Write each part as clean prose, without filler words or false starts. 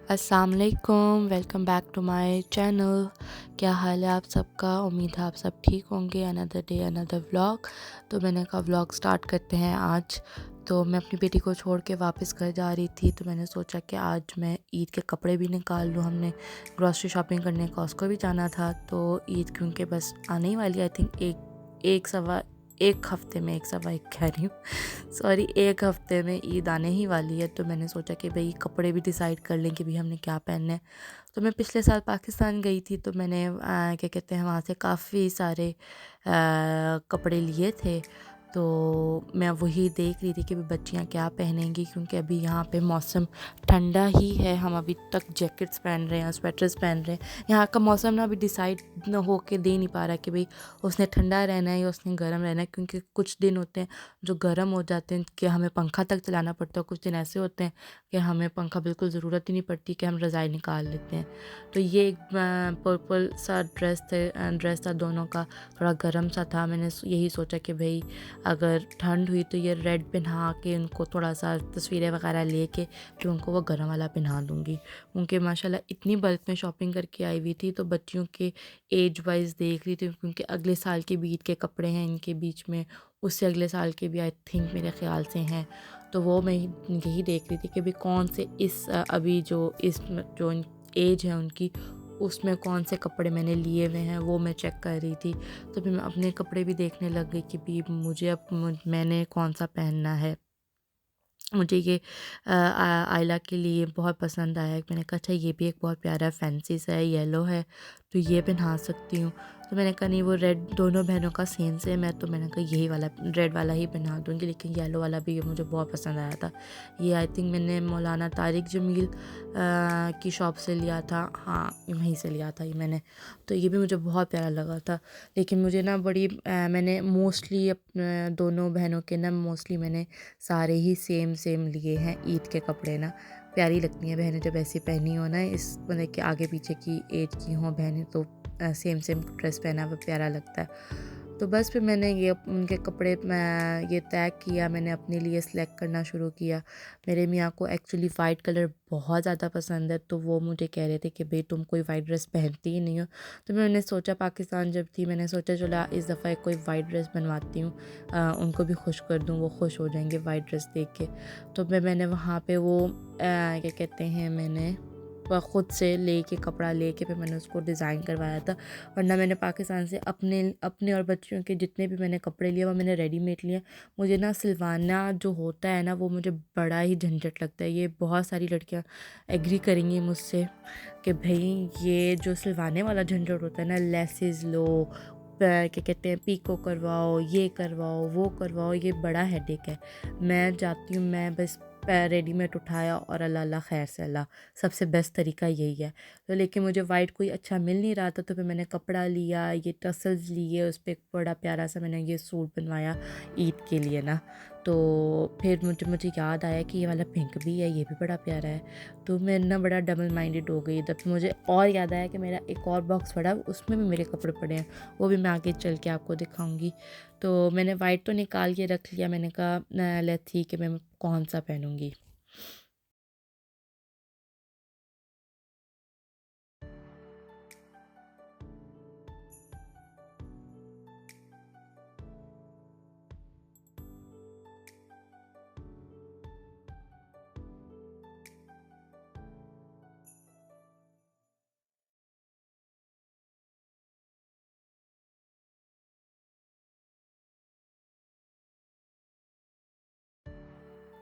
अस्सलाम वालेकुम, welcome back to my channel. क्या हाल है आप सबका? उम्मीद है आप सब ठीक होंगे। Another day another vlog. तो मैंने कहा व्लॉग स्टार्ट करते हैं आज। तो मैं अपनी बेटी को छोड़ के वापस घर जा रही थी, तो मैंने सोचा कि आज मैं ईद के कपड़े भी निकाल लूँ। हमने ग्रॉसरी शॉपिंग करने कॉस्को भी जाना था, तो ईद क्योंकि बस आने ही वाली, आई थिंक एक हफ़्ते में, एक सवा एक कह रही हूँ सॉरी, एक हफ़्ते में ईद आने ही वाली है। तो मैंने सोचा कि भाई कपड़े भी डिसाइड कर लें कि भाई हमने क्या पहनना है। तो मैं पिछले साल पाकिस्तान गई थी, तो मैंने क्या कहते हैं, वहाँ से काफ़ी सारे कपड़े लिए थे। तो मैं वही देख रही थी कि बच्चियाँ क्या पहनेंगी, क्योंकि अभी यहाँ पे मौसम ठंडा ही है। हम अभी तक जैकेट्स पहन रहे हैं, स्वेटर्स पहन रहे हैं। यहाँ का मौसम ना अभी डिसाइड न हो के दे नहीं पा रहा कि भाई उसने ठंडा रहना है या उसने गर्म रहना है, क्योंकि कुछ दिन होते हैं जो गर्म हो जाते हैं कि हमें पंखा तक चलाना पड़ता है। कुछ दिन ऐसे होते हैं कि हमें पंखा बिल्कुल ज़रूरत ही नहीं पड़ती, कि हम रज़ाई निकाल लेते हैं। तो ये एक पर्पल सा ड्रेस था दोनों का, थोड़ा गर्म सा था। मैंने यही सोचा कि भाई अगर ठंड हुई तो ये रेड पहना के उनको थोड़ा सा तस्वीरें वगैरह लेके फिर उनको वो गर्म वाला पहना दूँगी। क्योंकि माशाल्लाह इतनी बल्क में शॉपिंग करके आई हुई थी, तो बच्चियों के एज वाइज़ देख रही थी, क्योंकि अगले साल के भी ईद के कपड़े हैं इनके बीच में, उससे अगले साल के भी आई थिंक मेरे ख़्याल से हैं। तो वो मैं यही देख रही थी कि भाई कौन से अभी जो एज है उनकी, उसमें कौन से कपड़े मैंने लिए हुए हैं, वो मैं चेक कर रही थी। तो फिर मैं अपने कपड़े भी देखने लग गई कि भी मुझे मैंने कौन सा पहनना है। मुझे ये आइला के लिए बहुत पसंद आया। मैंने कहा अच्छा ये भी एक बहुत प्यारा फैंसी सा है, येलो है, तो ये पहना सकती हूँ। तो मैंने कहा नहीं, वो रेड दोनों बहनों का सेम है, तो मैंने कहा यही वाला रेड वाला ही पहना दूँगी। लेकिन येलो वाला भी ये मुझे बहुत पसंद आया था। ये आई थिंक मैंने मौलाना तारिक जमील की शॉप से लिया था। हाँ, वहीं से लिया था ये मैंने। तो ये भी मुझे बहुत प्यारा लगा था। लेकिन मुझे ना मैंने मोस्टली दोनों बहनों के ना मोस्टली मैंने सारे ही सेम लिए हैं ईद के कपड़े ना। प्यारी लगती हैं बहनें जब ऐसी पहनी हो ना, इस मतलब कि आगे पीछे की एज की हों बहनें, तो सेम ड्रेस पहना हुआ प्यारा लगता है। तो बस फिर मैंने ये उनके कपड़े मैं ये तय किया, मैंने अपने लिए सिलेक्ट करना शुरू किया। मेरे मियाँ को एक्चुअली वाइट कलर बहुत ज़्यादा पसंद है, तो वो मुझे कह रहे थे कि भाई तुम कोई वाइट ड्रेस पहनती ही नहीं हो। तो मैंने सोचा, पाकिस्तान जब थी मैंने सोचा चलो इस दफ़ा कोई वाइट ड्रेस बनवाती हूँ, उनको भी खुश कर दूँ, वो खुश हो जाएंगे वाइट ड्रेस देख के। तो मैंने वहाँ पे वो क्या कहते हैं, मैंने ख़ुद से लेके कपड़ा लेके फिर मैंने उसको डिज़ाइन करवाया था। वरना मैंने पाकिस्तान से अपने अपने और बच्चियों के जितने भी मैंने कपड़े लिए वो मैंने रेडीमेड लिए। मुझे ना सिलवाना जो होता है ना, वो मुझे बड़ा ही झंझट लगता है। ये बहुत सारी लड़कियां एग्री करेंगी मुझसे कि भाई ये जो सिलवाने वाला झंझट होता है ना, लेसेस लो, क्या कहते हैं, पीको करवाओ, ये करवाओ, वो करवाओ, ये बड़ा हेडेक है। मैं जाती हूँ, मैं बस रेडीमेड उठाया और अल्लाह अल्लाह खैर से अल्लाह, सबसे बेस्ट तरीका यही है। तो लेकिन मुझे वाइट कोई अच्छा मिल नहीं रहा था, तो फिर मैंने कपड़ा लिया, ये टसल्स लिए, उस पर एक बड़ा प्यारा सा मैंने ये सूट बनवाया ईद के लिए ना। तो फिर मुझे याद आया कि ये वाला पिंक भी है, ये भी बड़ा प्यारा है। तो मैं ना बड़ा डबल माइंडेड हो गई। तब मुझे और याद आया कि मेरा एक और बॉक्स पड़ा, उसमें भी मेरे कपड़े पड़े हैं, वो भी मैं आगे चल के आपको दिखाऊंगी। तो मैंने वाइट तो निकाल के रख लिया। मैंने कहा लेट्स सी कि मैं कौन सा पहनूंगी।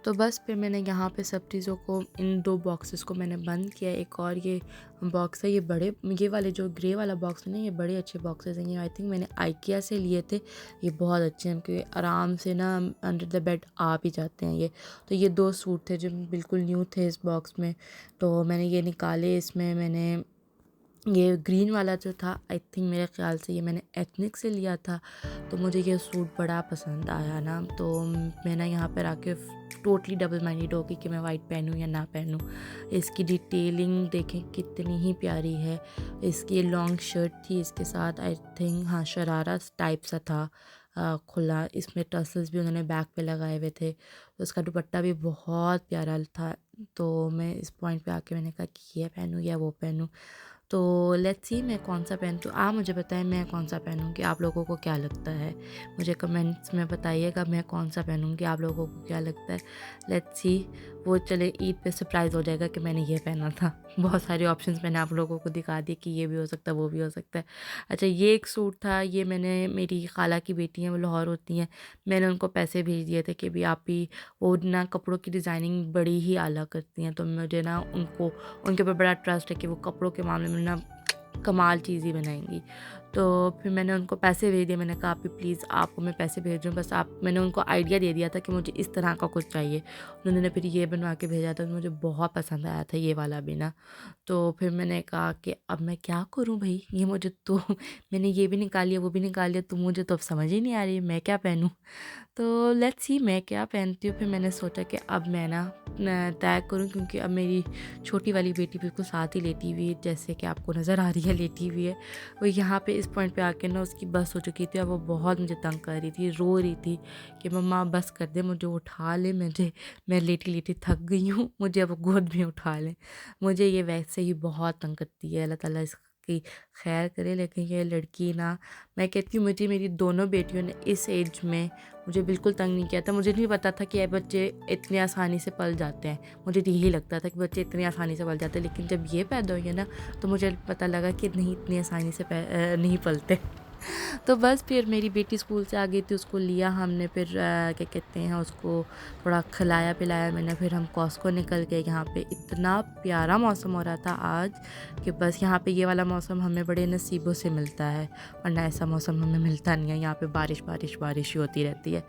तो बस फिर मैंने यहाँ पे सब चीज़ों को, इन 2 बॉक्सेस को मैंने बंद किया। एक और ये बॉक्स है, ये वाले जो ग्रे वाला बॉक्स है ना, ये बड़े अच्छे बॉक्सेस हैं। ये आई थिंक मैंने आइकिया से लिए थे। ये बहुत अच्छे हैं, क्योंकि आराम से ना अंडर द बेड आ भी जाते हैं ये। तो ये 2 सूट थे जो बिल्कुल न्यू थे इस बॉक्स में, तो मैंने ये निकाले। इसमें मैंने ये ग्रीन वाला जो था, आई थिंक मेरे ख़्याल से ये मैंने एथनिक से लिया था। तो मुझे ये सूट बड़ा पसंद आया ना, तो मैं ना यहाँ पर आके टोटली डबल माइंडेड हो गई कि मैं वाइट पहनूँ या ना पहनूँ। इसकी डिटेलिंग देखें कितनी ही प्यारी है। इसकी लॉन्ग शर्ट थी, इसके साथ आई थिंक हाँ शरारा टाइप सा था, खुला। इसमें टसल्स भी उन्होंने बैक पे लगाए हुए थे। तो उसका दुपट्टा भी बहुत प्यारा था, तो मैं इस पॉइंट पे आके मैंने कहा कि ये पहनूँ या वो पहनूँ। तो लेट्स सी मैं कौन सा पहनती हूँ। आप मुझे बताएं मैं कौन सा पहनूँगी, आप लोगों को क्या लगता है? मुझे कमेंट्स में बताइएगा मैं कौन सा पहनूँगी, आप लोगों को क्या लगता है? Let's see. वो चले ईद पे सरप्राइज़ हो जाएगा कि मैंने ये पहना था। बहुत सारे ऑप्शंस मैंने आप लोगों को दिखा दिए कि ये भी हो सकता है, वो भी हो सकता है। अच्छा, ये एक सूट था, ये मैंने, मेरी खाला की बेटी हैं, वो लाहौर होती हैं, मैंने उनको पैसे भेज दिए थे कि भी आप ही, वो ना कपड़ों की डिज़ाइनिंग बड़ी ही आला करती हैं, तो मुझे ना उनको, उनके ऊपर बड़ा ट्रस्ट है कि वो कपड़ों के मामले में ना कमाल चीज़ ही बनाएँगी। तो फिर मैंने उनको पैसे भेज दिए, मैंने कहा आप भी प्लीज़, आपको मैं पैसे भेज रही हूँ, बस आप, मैंने उनको आइडिया दे दिया था कि मुझे इस तरह का कुछ चाहिए। उन्होंने फिर ये बनवा के भेजा था, तो मुझे बहुत पसंद आया था ये वाला भी ना। तो फिर मैंने कहा कि अब मैं क्या करूँ भई? ये मुझे तो मैंने ये भी निकाल लिया, वो भी निकाल लिया, तो मुझे तो अब समझ ही नहीं आ रही है मैं क्या पहनूँ? तो लेट्स सी मैं क्या पहनती हूँ। फिर मैंने सोचा कि अब मैं ना तय करूँ, क्योंकि अब मेरी छोटी वाली बेटी बिल्कुल साथ ही लेटी हुई है, जैसे कि आपको नज़र आ रही है लेटी हुई है। वो यहाँ पे इस पॉइंट पे आके ना उसकी बस हो चुकी थी और वो बहुत मुझे तंग कर रही थी, रो रही थी कि मम्मा बस कर दे, मुझे उठा ले, मैं लेटी-लेटी थक गई हूँ, मुझे अब गोद में उठा लें। मुझे ये वैसे ही बहुत तंग करती है, अल्लाह ताला इसकी खैर करे। लेकिन ये लड़की ना, मैं कहती हूँ मुझे मेरी दोनों बेटियों ने इस एज में मुझे बिल्कुल तंग नहीं किया था। मुझे नहीं पता था कि ये बच्चे इतनी आसानी से पल जाते हैं। मुझे तो यही लगता था कि बच्चे इतनी आसानी से पल जाते हैं, लेकिन जब ये पैदा हुई है ना, तो मुझे पता लगा कि नहीं, इतनी आसानी से नहीं पलते। तो बस फिर मेरी बेटी स्कूल से आ गई थी, उसको लिया हमने, फिर क्या कहते हैं, उसको थोड़ा खिलाया पिलाया मैंने, फिर हम कॉस्को निकल गए। यहाँ पे इतना प्यारा मौसम हो रहा था आज कि बस, यहाँ पे ये वाला मौसम हमें बड़े नसीबों से मिलता है, वरना ऐसा मौसम हमें मिलता नहीं है। यहाँ पे बारिश बारिश बारिश ही होती रहती है।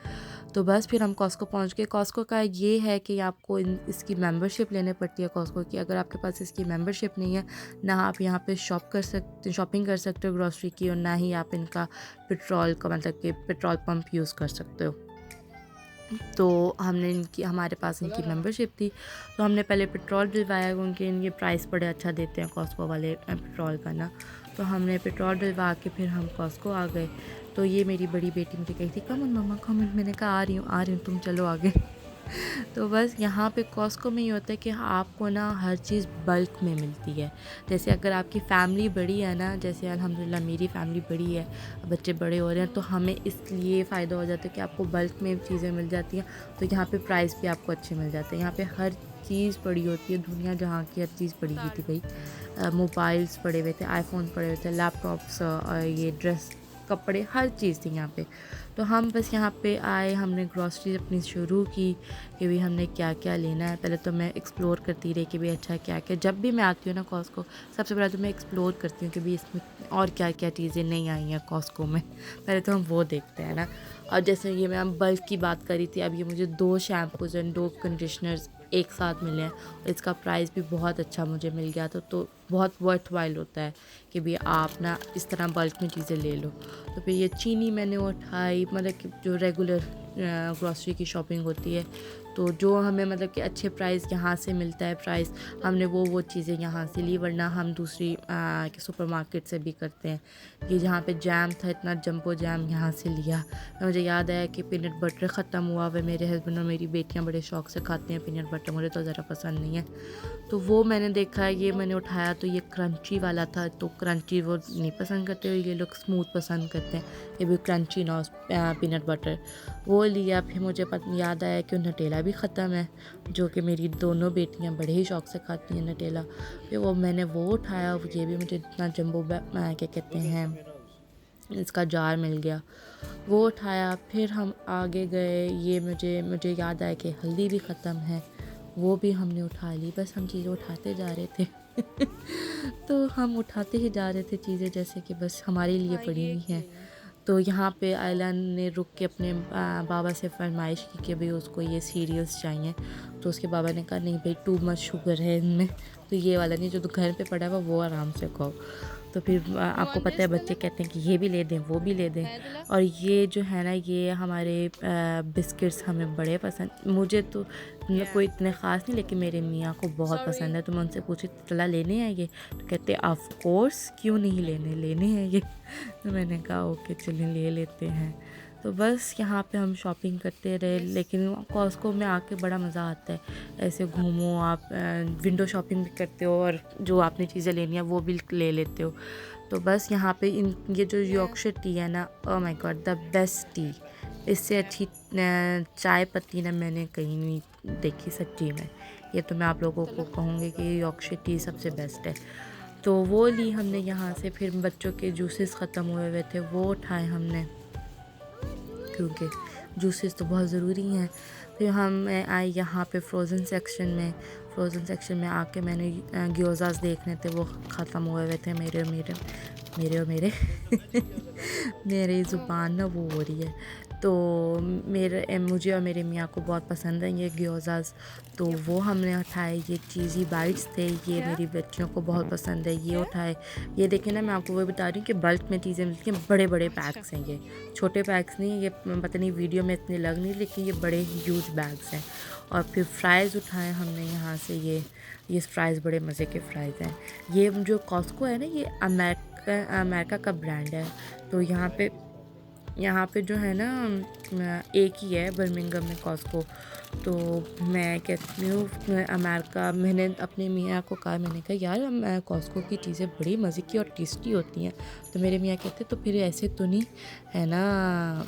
तो बस फिर हम कॉस्को पहुँच गए। कॉस्को का ये है कि आपको इसकी मेंबरशिप लेनी पड़ती है कॉस्को की। अगर आपके पास इसकी मेंबरशिप नहीं है, ना आप यहाँ पे शॉपिंग कर सकते हो ग्रॉसरी की, और ना ही आप इनका पेट्रोल का, मतलब कि पेट्रोल पंप यूज़ कर सकते हो। तो हमारे पास इनकी मेंबरशिप थी, तो हमने पहले पेट्रोल डलवाया, उनके इनके प्राइस बड़े अच्छा देते हैं कॉस्को वाले पेट्रोल का ना। तो हमने पेट्रोल डलवा के फिर हम कॉस्को आ गए। तो ये मेरी बड़ी बेटी मुझे कही थी come on mamma come on, मैंने कहा आ रही हूँ, तुम चलो आगे। तो बस यहाँ पे कॉस्को में ये होता है कि आपको ना हर चीज़ बल्क में मिलती है। जैसे अगर आपकी फ़ैमिली बड़ी है ना, जैसे अल्हम्दुलिल्लाह मेरी फ़ैमिली बड़ी है, बच्चे बड़े हो रहे हैं, तो हमें इसलिए फ़ायदा हो जाता है कि आपको बल्क में चीज़ें मिल जाती हैं। तो यहाँ पे प्राइस भी आपको अच्छे मिल जाते हैं। यहाँ पे हर चीज़ पड़ी होती है, दुनिया जहाँ की हर चीज़ पड़ी हुई थी भाई। मोबाइल्स पड़े हुए थे, आईफोन पड़े हुए थे, लैपटॉप्स, ये ड्रेस, कपड़े, हर चीज़ थी यहाँ पे। तो हम बस यहाँ पे आए, हमने ग्रॉसरी अपनी शुरू की कि भाई हमने क्या क्या लेना है। पहले तो मैं एक्सप्लोर करती रही कि भाई अच्छा क्या क्या, जब भी मैं आती हूँ ना कॉस्को, सबसे पहले तो मैं एक्सप्लोर करती हूँ कि भाई इसमें और क्या क्या चीज़ें नहीं आई हैं कॉस्को में। पहले तो हम वो देखते हैं ना। और जैसे ये मैं बल्क की बात करी थी, अब ये मुझे 2 शैम्पूज़ एंड 2 कंडीशनर्स एक साथ मिले हैं, और इसका प्राइस भी बहुत अच्छा मुझे मिल गया था। तो बहुत वर्थवाइल होता है कि भाई आप ना इस तरह बल्क में चीज़ें ले लो। तो फिर ये चीनी मैंने उठाई, मतलब कि जो रेगुलर ग्रॉसरी की शॉपिंग होती है, तो जो हमें मतलब कि अच्छे प्राइस यहाँ से मिलता है प्राइस, हमने वो चीज़ें यहाँ से ली, वरना हम दूसरी सुपरमार्केट से भी करते हैं। ये जहाँ पे जैम था, इतना जंबो जैम यहाँ से लिया। मुझे याद आया कि पीनट बटर ख़त्म हुआ हुआ, मेरे हस्बैंड और मेरी बेटियाँ बड़े शौक़ से खाते हैं पीनट बटर, मुझे तो ज़रा पसंद नहीं है। तो वो मैंने देखा, ये मैंने उठाया, तो ये क्रंची वाला था, तो क्रंची वो नहीं पसंद करते, ये लोग स्मूथ पसंद करते हैं, ये भी क्रंची ना पीनट बटर वो लिया। फिर मुझे याद आया कि नटेला भी ख़त्म है, जो कि मेरी दोनों बेटियां बड़े ही शौक़ से खाती हैं नटेला। फिर मैंने वो उठाया, ये भी मुझे इतना जम्बो क्या कहते हैं, इसका जार मिल गया, वो उठाया। फिर हम आगे गए, ये मुझे याद आया कि हल्दी भी ख़त्म है, वो भी हमने उठा ली। बस हम चीज़ें उठाते जा रहे थे। तो हम उठाते ही जा रहे थे चीज़ें, जैसे कि बस हमारे लिए पड़ी हुई हैं। तो यहाँ पे आयला ने रुक के अपने बाबा से फरमाइश की कि भाई उसको ये सीरियल्स चाहिए। तो उसके बाबा ने कहा नहीं भाई, टू मच शुगर है इनमें, तो ये वाला नहीं, जो तो घर पे पड़ा है वो आराम से खाओ। तो फिर आपको पता है बच्चे कहते हैं कि ये भी ले दें, वो भी ले दें। और ये जो है ना, ये हमारे बिस्किट्स हमें बड़े पसंद, मुझे तो कोई इतने ख़ास नहीं, लेकिन मेरे मियाँ को बहुत पसंद है। तो मैं उनसे पूछी तला लेने हैं ये, तो कहते ऑफ कोर्स, क्यों नहीं लेने हैं ये। तो मैंने कहा ओके चलें ले लेते हैं। तो बस यहाँ पे हम शॉपिंग करते रहे, लेकिन कॉस्को में आके बड़ा मज़ा आता है। ऐसे घूमो आप, विंडो शॉपिंग भी करते हो और जो आपने चीज़ें लेनी है वो भी ले लेते हो। तो बस यहाँ पे ये जो यॉर्कशायर टी है ना, oh my God, the best T. इससे अच्छी चाय पत्ती ना मैंने कहीं नहीं देखी सच्ची में। ये तो मैं आप लोगों को कहूँगी कि यॉर्कशायर टी सबसे बेस्ट है। तो वो ली हमने यहाँ से। फिर बच्चों के जूसेस ख़त्म हुए हुए थे, वो उठाए हमने, क्योंकि जूसेस तो बहुत ज़रूरी हैं। फिर हम आए यहाँ पे फ़्रोज़न सेक्शन में आके मैंने ग्योज़ास देखने थे, वो ख़त्म हुए हुए थे मेरे मेरी ज़ुबान ना वो हो रही है। तो मुझे और मेरे मियाँ को बहुत पसंद है ये ग्योज़ास, तो वो हमने उठाए। ये चीज़ी बाइट्स थे, ये मेरी बच्चियों को बहुत पसंद है, ये उठाए। ये देखिए ना, मैं आपको वो बता रही हूँ कि बल्क में चीज़ें मिलती हैं, बड़े बड़े पैक्स हैं, ये छोटे पैक्स नहीं। ये पता नहीं वीडियो में इतने लग नहीं, लेकिन ये बड़े ह्यूज बैग्स हैं। और फिर फ्राइज़ उठाए हमने यहाँ से। ये फ्राइज़ बड़े मज़े के फ्राइज़ हैं। ये जो कॉस्को है ना, ये अमेरिका का ब्रांड है। तो यहाँ पे जो है ना, एक ही है बर्मिंघम में कॉस्को। तो मैं कहती हूँ अमेरिका, मैंने अपने मियाँ को कहा, मैंने कहा यार कॉस्को की चीज़ें बड़ी मज़े की और टेस्टी होती हैं। तो मेरे मियाँ कहते तो फिर ऐसे तो नहीं है ना।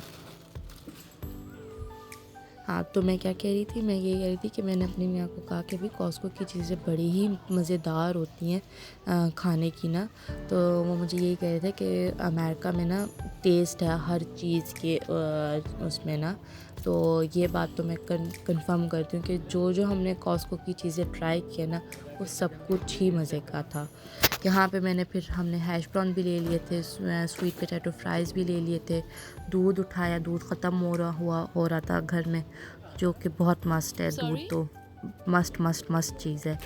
हाँ, तो मैं क्या कह रही थी, मैं ये कह रही थी कि मैंने अपनी मियाँ को कहा कि भाई कॉस्को की चीज़ें बड़ी ही मज़ेदार होती हैं खाने की ना। तो वो मुझे यही कह रहे थे कि अमेरिका में ना टेस्ट है हर चीज़ के उसमें ना। तो ये बात तो मैं कंफर्म करती हूँ कि जो हमने कॉस्को की चीज़ें ट्राई किया ना, वो सब कुछ ही मज़े का था। यहाँ पे हमने हैश ब्राउन भी ले लिए थे, स्वीट पोटैटो फ्राइज़ भी ले लिए थे। दूध उठाया, दूध ख़त्म हो रहा था घर में, जो कि बहुत मस्त है। दूध तो मस्त चीज़ है।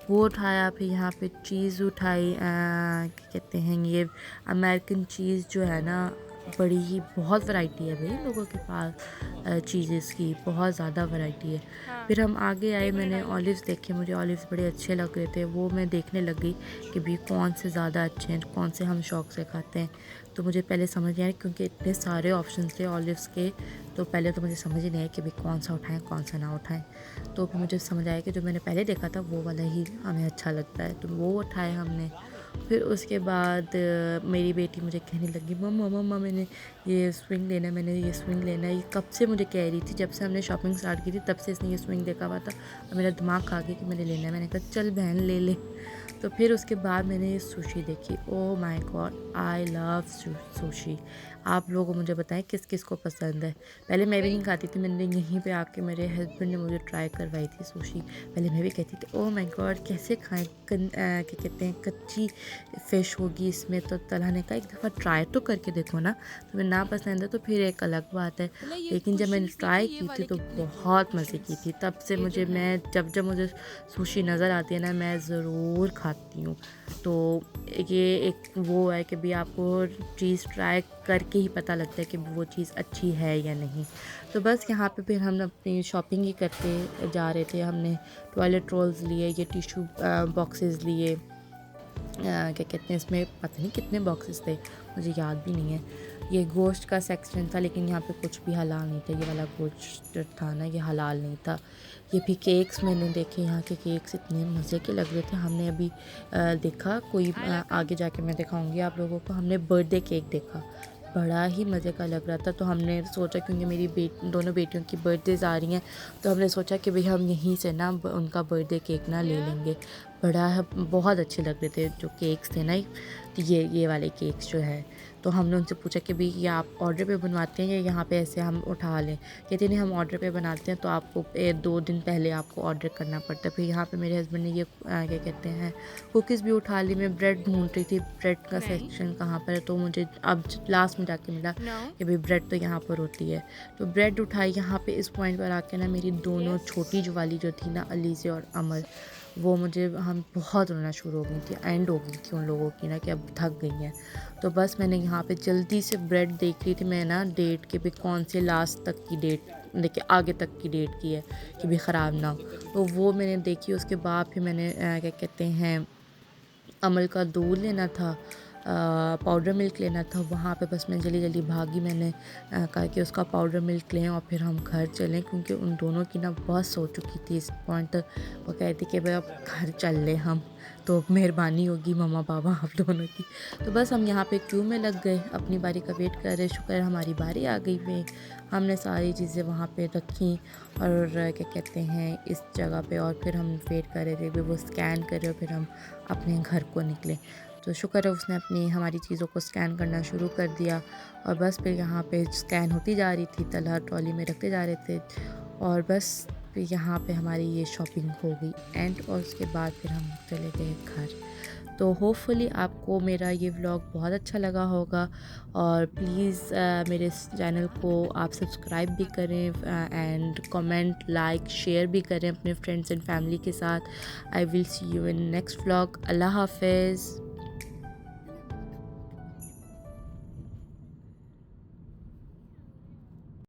वो उठाया। फिर यहाँ पे चीज़ उठाई, क्या कहते हैं, ये अमेरिकन चीज़ जो है ना, बहुत वैरायटी है भाई इन लोगों के पास चीज़ेस की, बहुत ज़्यादा वैरायटी है। फिर हम आगे आए, मैंने ऑलिव्स देखे, मुझे ऑलिव्स बड़े अच्छे लग रहे थे। वो मैं देखने लग गई कि भाई कौन से ज़्यादा अच्छे हैं, कौन से हम शौक़ से खाते हैं। तो मुझे पहले समझ नहीं आया, क्योंकि इतने सारे ऑप्शंस थे ऑलिव्स के। तो पहले तो मुझे समझ ही नहीं आया कि भाई कौन सा उठाएं कौन सा ना उठाएं। तो फिर मुझे समझ आया कि जो मैंने पहले देखा था वो वाला ही हमें अच्छा लगता है, तो वो उठाए हमने। फिर उसके बाद मेरी बेटी मुझे कहने लगी, मम्मा मैंने ये स्विंग लेना है, मैंने ये स्विंग लेना है। ये कब से मुझे कह रही थी, जब से हमने शॉपिंग स्टार्ट की थी तब से इसने ये स्विंग देखा हुआ था और मेरा दिमाग खा गया कि मैंने लेना है। मैंने कहा चल बहन ले ले। तो फिर उसके बाद मैंने ये सुशी देखी। Oh my God, I love sushi. आप लोग मुझे बताएं किस किस को पसंद है। पहले मैं भी नहीं खाती थी, मैंने यहीं पे आके मेरे हस्बैंड ने मुझे ट्राई करवाई थी सुशी। पहले मैं भी कहती थी ओह माय गॉड कैसे खाएं, क्या कहते हैं, कच्ची फ़िश होगी इसमें तो तलाने का, एक दफ़ा ट्राई तो करके देखो ना। तुम्हें ना पसंद है तो फिर एक अलग बात है, लेकिन जब मैंने ट्राई की थी तो बहुत मज़े की थी। तब से जब मुझे सुशी नज़र आती है ना, मैं ज़रूर खाती हूँ। तो ये एक वो है कि भी आपको चीज़ ट्राई करके ही पता लगता है कि वो चीज़ अच्छी है या नहीं। तो बस यहाँ पे फिर हम अपनी शॉपिंग ही करते जा रहे थे। हमने टॉयलेट रोल्स लिए, ये टिश्यू बॉक्सेस लिए, क्या कहते हैं, इसमें पता नहीं कितने बॉक्सेस थे, मुझे याद भी नहीं है। ये गोश्त का सेक्शन था, लेकिन यहाँ पे कुछ भी हलाल नहीं था। ये वाला गोश्त था ना, ये हलाल नहीं था। ये भी केक्स मैंने देखे, यहाँ के केक्स इतने मज़े के लग रहे थे। हमने अभी देखा कोई आगे जाके मैं दिखाऊंगी आप लोगों को, हमने बर्थडे केक देखा, बड़ा ही मज़े का लग रहा था। तो हमने सोचा, क्योंकि मेरी दोनों बेटियों की बर्थडेज़ आ रही हैं, तो हमने सोचा कि भाई हम यहीं से ना उनका बर्थडे केक ना ले लेंगे। बहुत अच्छे लग रहे थे जो केक्स थे ना, ये वाले केक्स जो है। तो हमने उनसे पूछा कि भाई ये आप ऑर्डर पे बनवाते हैं या यहाँ पे ऐसे हम उठा लें। कहते नहीं, हम ऑर्डर पे बनाते हैं, तो आपको 2 दिन पहले आपको ऑर्डर करना पड़ता है। फिर यहाँ पे मेरे हस्बैंड ने ये क्या कहते हैं, कुकीज़ भी उठा ली। मैं ब्रेड ढूंढ रही थी, ब्रेड का सेक्शन कहाँ पर है, तो मुझे अब लास्ट में जाके मिला कि भाई ब्रेड तो यहाँ पर होती है। तो ब्रेड उठाई। यहाँ पर इस पॉइंट पर आके ना मेरी दोनों छोटी वाली जो थी ना, अलीज़े और अमर, वो हम बहुत रोना शुरू हो गई थी, एंड हो गई थी उन लोगों की ना कि अब थक गई हैं। तो बस मैंने यहाँ पे जल्दी से ब्रेड देख रही थी मैं ना, डेट के भी कौन से लास्ट तक की डेट, देखिए आगे तक की डेट की है कि भी ख़राब ना हो। तो वो मैंने देखी। उसके बाद फिर मैंने क्या कहते हैं, अमल का दूध लेना था, पाउडर मिल्क लेना था, वहाँ पे बस मैं जल्दी जल्दी भागी। मैंने कहा कि उसका पाउडर मिल्क लें और फिर हम घर चलें, क्योंकि उन दोनों की ना बस हो चुकी थी इस पॉइंट। वो कह रही थी कि भाई अब घर चल ले हम, तो मेहरबानी होगी मम्मा पापा आप दोनों की। तो बस हम यहाँ पे क्यू में लग गए, अपनी बारी का वेट कर रहे। शुक्र है हमारी बारी आ गई पे। हमने सारी चीज़ें वहाँ पे रखी और क्या कहते हैं इस जगह पे, और फिर हम वेट कर रहे थे कि वो स्कैन करे और फिर हम अपने घर को निकले। तो शुक्र है उसने अपनी हमारी चीज़ों को स्कैन करना शुरू कर दिया, और बस फिर यहाँ पे स्कैन होती जा रही थी, तलहा ट्रॉली में रखते जा रहे थे, और बस फिर यहाँ पे हमारी ये शॉपिंग हो गई एंड। और उसके बाद फिर हम चले गए घर। तो होपफुली आपको मेरा ये व्लॉग बहुत अच्छा लगा होगा, और प्लीज़ मेरे इस चैनल को आप सब्सक्राइब भी करें एंड कमेंट लाइक शेयर भी करें अपने फ्रेंड्स एंड फैमिली के साथ। I will see you in next vlog. Allah हाफिज़।